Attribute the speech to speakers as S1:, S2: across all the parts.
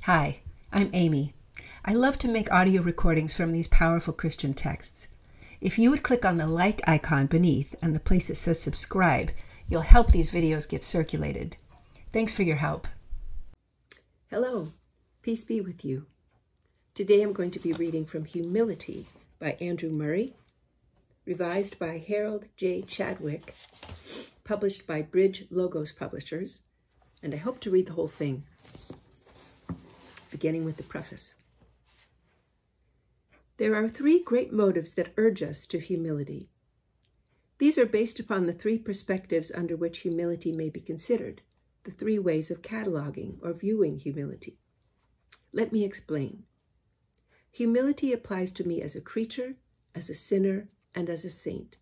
S1: Hi, I'm Amy. I love to make audio recordings from these powerful Christian texts. If you would click on the like icon beneath and the place that says subscribe, you'll help these videos get circulated. Thanks for your help. Hello, peace be with you. Today I'm going to be reading from Humility by Andrew Murray, revised by Harold J. Chadwick, published by Bridge Logos Publishers, and I hope to read the whole thing, beginning with the preface. There are three great motives that urge us to humility. These are based upon the three perspectives under which humility may be considered, the three ways of cataloging or viewing humility. Let me explain. Humility applies to me as a creature, as a sinner, and as a saint,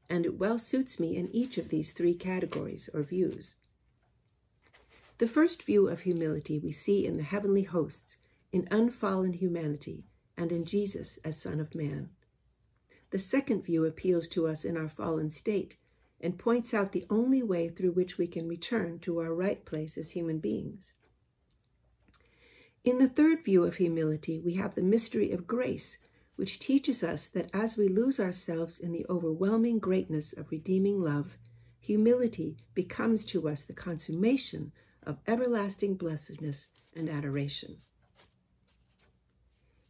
S1: and it well suits me in each of these three categories or views. The first view of humility we see in the heavenly hosts, in unfallen humanity, and in Jesus as Son of Man. The second view appeals to us in our fallen state and points out the only way through which we can return to our right place as human beings. In the third view of humility, we have the mystery of grace, which teaches us that as we lose ourselves in the overwhelming greatness of redeeming love, humility becomes to us the consummation of everlasting blessedness and adoration.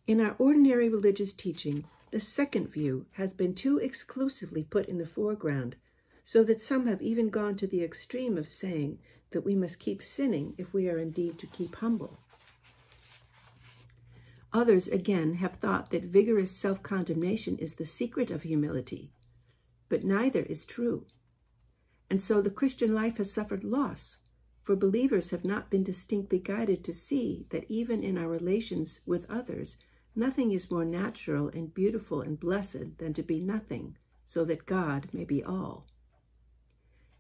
S1: In our ordinary religious teaching, the second view has been too exclusively put in the foreground, so that some have even gone to the extreme of saying that we must keep sinning if we are indeed to keep humble. Others, again, have thought that vigorous self-condemnation is the secret of humility, but neither is true. And so the Christian life has suffered loss, for believers have not been distinctly guided to see that even in our relations with others, nothing is more natural and beautiful and blessed than to be nothing, so that God may be all.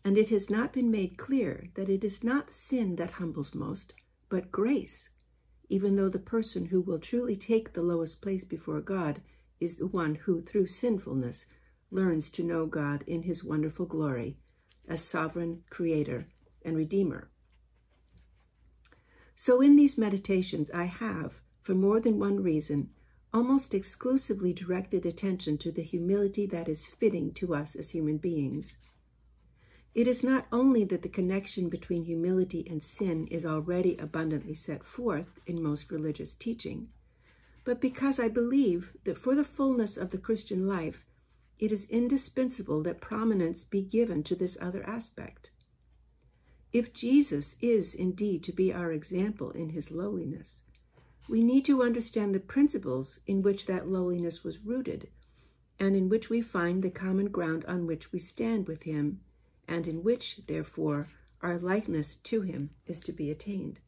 S1: And it has not been made clear that it is not sin that humbles most, but grace, even though the person who will truly take the lowest place before God is the one who, through sinfulness, learns to know God in his wonderful glory as sovereign creator and redeemer. So in these meditations, I have, for more than one reason, almost exclusively directed attention to the humility that is fitting to us as human beings. It is not only that the connection between humility and sin is already abundantly set forth in most religious teaching, but because I believe that for the fullness of the Christian life, it is indispensable that prominence be given to this other aspect. If Jesus is indeed to be our example in his lowliness, we need to understand the principles in which that lowliness was rooted, and in which we find the common ground on which we stand with him, and in which, therefore, our likeness to him is to be attained.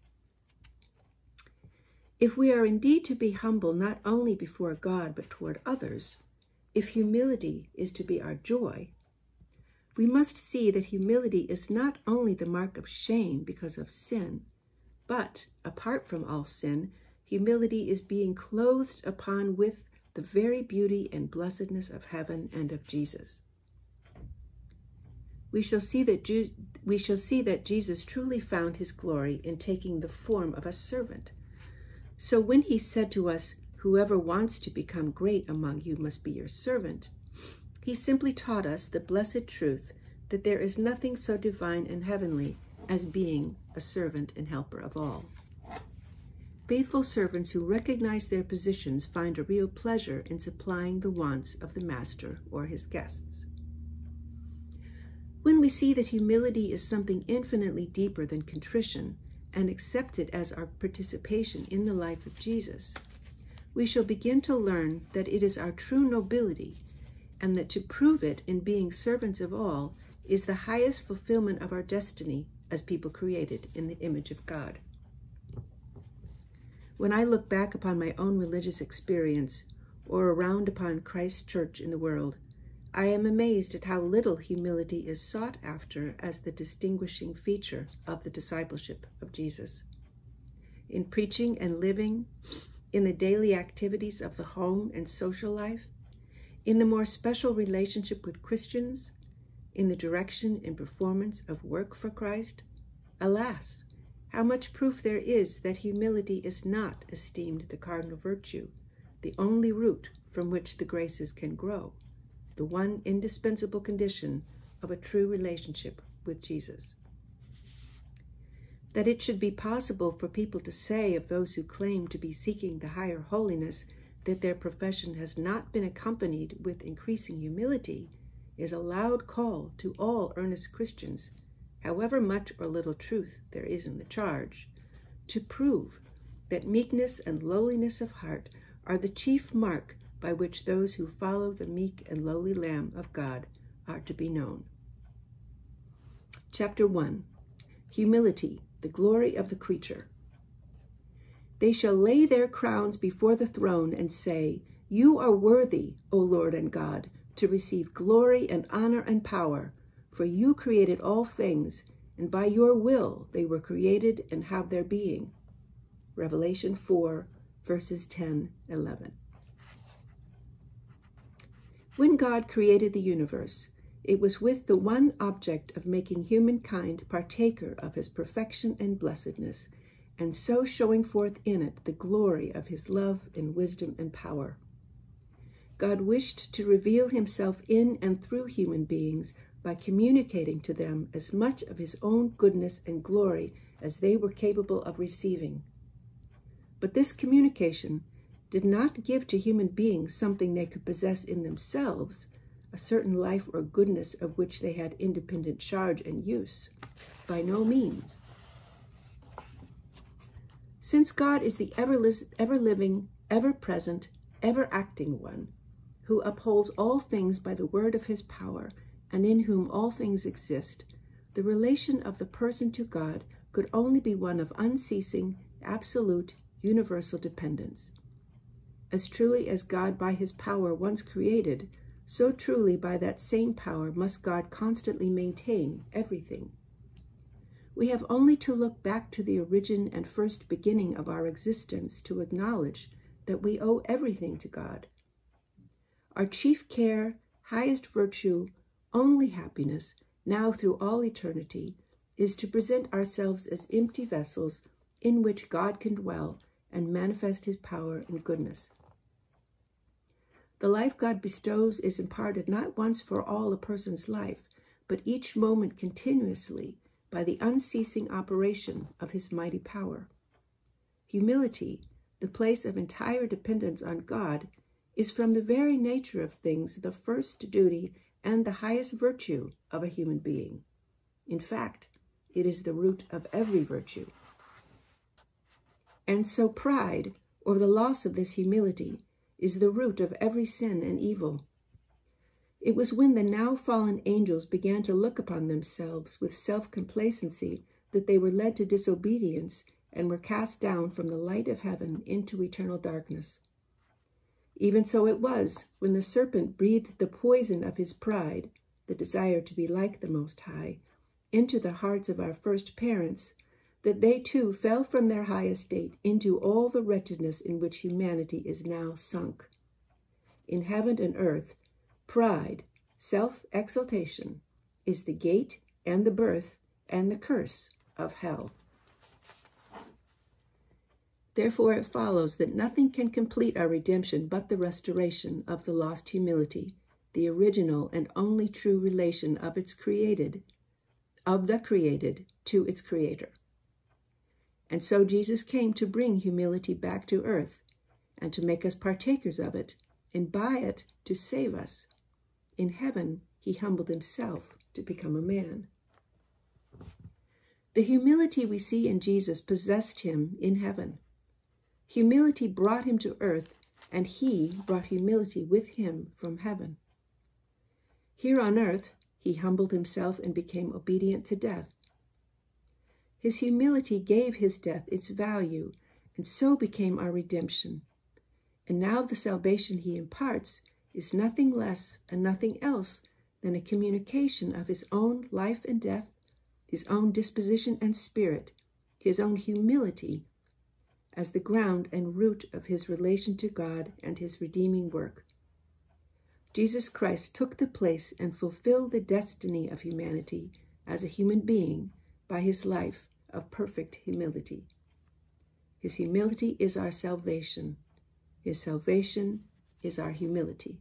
S1: If we are indeed to be humble not only before God but toward others, if humility is to be our joy, we must see that humility is not only the mark of shame because of sin, but, apart from all sin, humility is being clothed upon with the very beauty and blessedness of heaven and of Jesus. We shall see that Jesus truly found his glory in taking the form of a servant. So when he said to us, "Whoever wants to become great among you must be your servant," he simply taught us the blessed truth that there is nothing so divine and heavenly as being a servant and helper of all. Faithful servants who recognize their positions find a real pleasure in supplying the wants of the master or his guests. When we see that humility is something infinitely deeper than contrition and accept it as our participation in the life of Jesus, we shall begin to learn that it is our true nobility, and that to prove it in being servants of all is the highest fulfillment of our destiny as people created in the image of God. When I look back upon my own religious experience or around upon Christ's church in the world, I am amazed at how little humility is sought after as the distinguishing feature of the discipleship of Jesus. In preaching and living, in the daily activities of the home and social life, in the more special relationship with Christians, in the direction and performance of work for Christ, alas, How much proof there is that humility is not esteemed the cardinal virtue, the only root from which the graces can grow, the one indispensable condition of a true relationship with Jesus. That it should be possible for people to say of those who claim to be seeking the higher holiness that their profession has not been accompanied with increasing humility is a loud call to all earnest Christians, however much or little truth there is in the charge, to prove that meekness and lowliness of heart are the chief mark by which those who follow the meek and lowly Lamb of God are to be known. Chapter 1. Humility, the glory of the creature. They shall lay their crowns before the throne and say, "You are worthy, O Lord and God, to receive glory and honor and power, for you created all things, and by your will they were created and have their being." Revelation 4, verses 10-11. When God created the universe, it was with the one object of making humankind partaker of his perfection and blessedness, and so showing forth in it the glory of his love and wisdom and power. God wished to reveal himself in and through human beings by communicating to them as much of his own goodness and glory as they were capable of receiving. But this communication did not give to human beings something they could possess in themselves, a certain life or goodness of which they had independent charge and use. By no means. Since God is the ever-living, ever-present, ever-acting one, who upholds all things by the word of his power, and in whom all things exist, the relation of the person to God could only be one of unceasing, absolute, universal dependence. As truly as God by his power once created, so truly by that same power must God constantly maintain everything. We have only to look back to the origin and first beginning of our existence to acknowledge that we owe everything to God. Our chief care, highest virtue, only happiness, now through all eternity, is to present ourselves as empty vessels in which God can dwell and manifest his power and goodness. The life God bestows is imparted not once for all a person's life, but each moment continuously by the unceasing operation of his mighty power. Humility, the place of entire dependence on God, is from the very nature of things the first duty and the highest virtue of a human being. In fact, it is the root of every virtue. And so pride, or the loss of this humility, is the root of every sin and evil. It was when the now fallen angels began to look upon themselves with self-complacency that they were led to disobedience and were cast down from the light of heaven into eternal darkness. Even so it was when the serpent breathed the poison of his pride, the desire to be like the Most High, into the hearts of our first parents, that they too fell from their high estate into all the wretchedness in which humanity is now sunk. In heaven and earth, pride, self-exaltation, is the gate and the birth and the curse of hell. Therefore it follows that nothing can complete our redemption but the restoration of the lost humility, the original and only true relation of the created to its Creator. And so Jesus came to bring humility back to earth and to make us partakers of it, and by it to save us. In heaven, he humbled himself to become a man. The humility we see in Jesus possessed him in heaven. Humility brought him to earth, and he brought humility with him from heaven. Here on earth, he humbled himself and became obedient to death. His humility gave his death its value, and so became our redemption. And now the salvation he imparts is nothing less and nothing else than a communication of his own life and death, his own disposition and spirit, his own humility, as the ground and root of his relation to God and his redeeming work. Jesus Christ took the place and fulfilled the destiny of humanity as a human being by his life of perfect humility. His humility is our salvation. His salvation is our humility.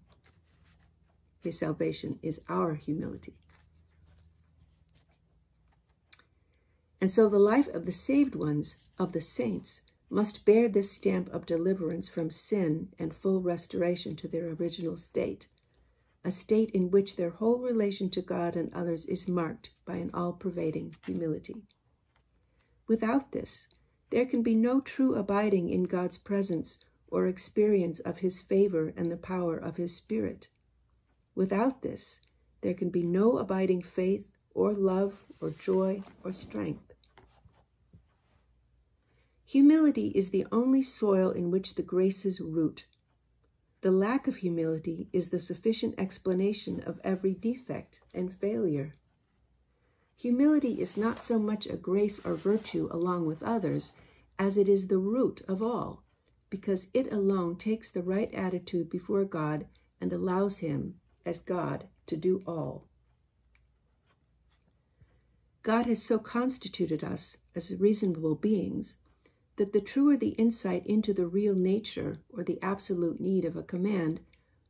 S1: His salvation is our humility. And so the life of the saved ones, of the saints, must bear this stamp of deliverance from sin and full restoration to their original state, a state in which their whole relation to God and others is marked by an all-pervading humility. Without this, there can be no true abiding in God's presence or experience of his favor and the power of his Spirit. Without this, there can be no abiding faith or love or joy or strength. Humility is the only soil in which the graces root. The lack of humility is the sufficient explanation of every defect and failure. Humility is not so much a grace or virtue along with others as it is the root of all, because it alone takes the right attitude before God and allows him, as God, to do all. God has so constituted us as reasonable beings that the truer the insight into the real nature or the absolute need of a command,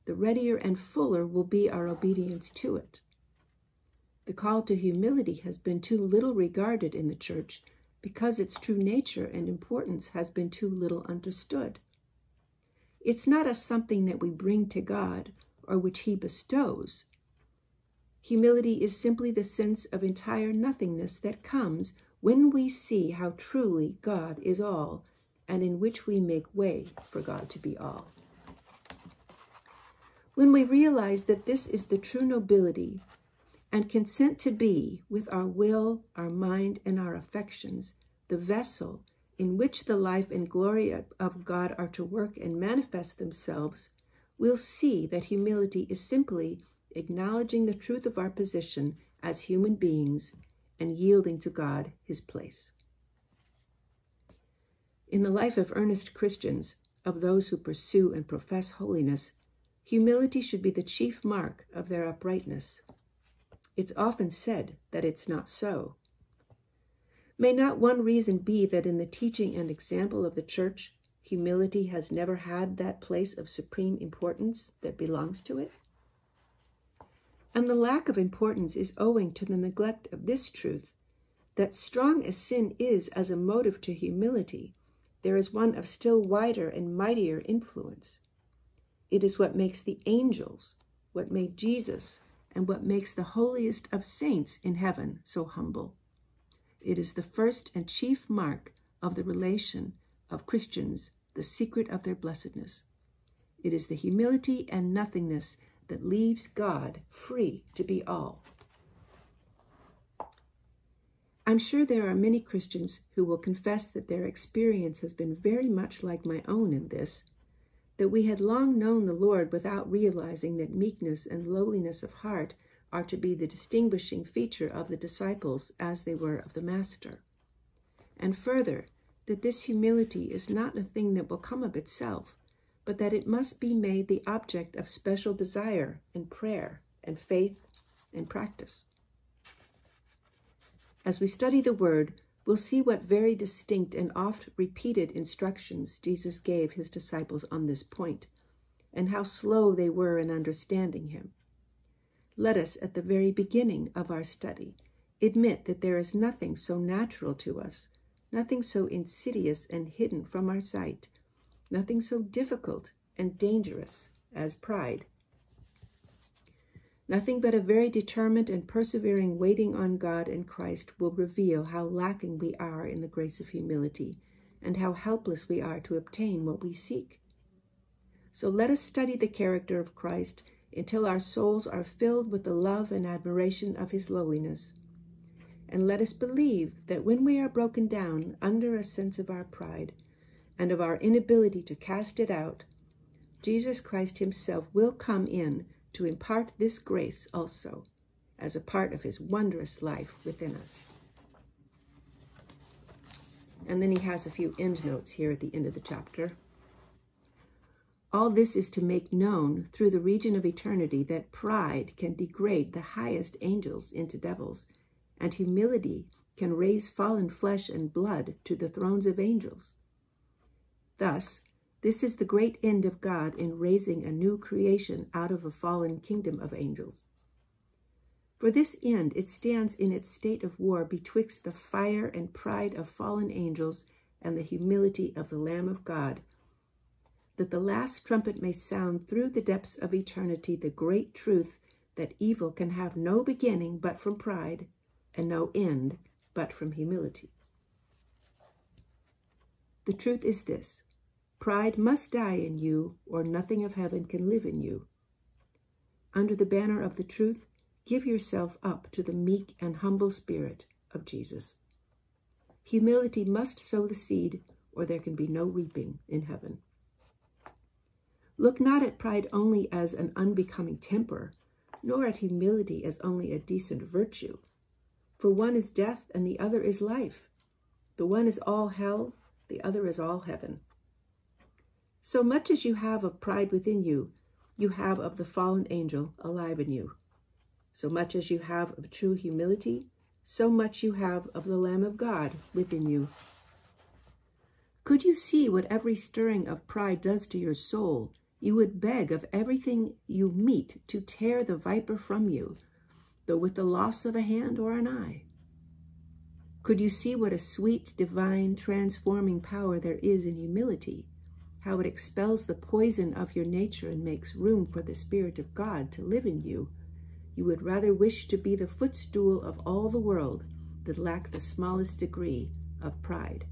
S1: the readier and fuller will be our obedience to it. The call to humility has been too little regarded in the church because its true nature and importance has been too little understood. It's not a something that we bring to God or which he bestows. Humility is simply the sense of entire nothingness that comes when we see how truly God is all, and in which we make way for God to be all. When we realize that this is the true nobility, and consent to be, with our will, our mind, and our affections, the vessel in which the life and glory of God are to work and manifest themselves, we'll see that humility is simply acknowledging the truth of our position as human beings and yielding to God his place. In the life of earnest Christians, of those who pursue and profess holiness, humility should be the chief mark of their uprightness. It's often said that it's not so. May not one reason be that in the teaching and example of the church, humility has never had that place of supreme importance that belongs to it? And the lack of importance is owing to the neglect of this truth, that strong as sin is as a motive to humility, there is one of still wider and mightier influence. It is what makes the angels, what made Jesus, and what makes the holiest of saints in heaven so humble. It is the first and chief mark of the relation of Christians, the secret of their blessedness. It is the humility and nothingness that leaves God free to be all. I'm sure there are many Christians who will confess that their experience has been very much like my own in this, that we had long known the Lord without realizing that meekness and lowliness of heart are to be the distinguishing feature of the disciples as they were of the Master. And further, that this humility is not a thing that will come of itself, but that it must be made the object of special desire and prayer and faith and practice. As we study the Word, we'll see what very distinct and oft-repeated instructions Jesus gave his disciples on this point, and how slow they were in understanding him. Let us, at the very beginning of our study, admit that there is nothing so natural to us, nothing so insidious and hidden from our sight, nothing so difficult and dangerous as pride. Nothing but a very determined and persevering waiting on God and Christ will reveal how lacking we are in the grace of humility, and how helpless we are to obtain what we seek. So let us study the character of Christ until our souls are filled with the love and admiration of his lowliness. And let us believe that when we are broken down under a sense of our pride, and of our inability to cast it out, Jesus Christ himself will come in to impart this grace also as a part of his wondrous life within us. And then he has a few endnotes here at the end of the chapter. All this is to make known through the region of eternity that pride can degrade the highest angels into devils, and humility can raise fallen flesh and blood to the thrones of angels. Thus, this is the great end of God in raising a new creation out of a fallen kingdom of angels. For this end it stands in its state of war betwixt the fire and pride of fallen angels and the humility of the Lamb of God, that the last trumpet may sound through the depths of eternity the great truth that evil can have no beginning but from pride, and no end but from humility. The truth is this: pride must die in you, or nothing of heaven can live in you. Under the banner of the truth, give yourself up to the meek and humble spirit of Jesus. Humility must sow the seed, or there can be no reaping in heaven. Look not at pride only as an unbecoming temper, nor at humility as only a decent virtue. For one is death and the other is life. The one is all hell, the other is all heaven. So much as you have of pride within you, you have of the fallen angel alive in you. So much as you have of true humility, so much you have of the Lamb of God within you. Could you see what every stirring of pride does to your soul, you would beg of everything you meet to tear the viper from you, though with the loss of a hand or an eye. Could you see what a sweet, divine, transforming power there is in humility, how it expels the poison of your nature and makes room for the Spirit of God to live in you, you would rather wish to be the footstool of all the world than lack the smallest degree of pride.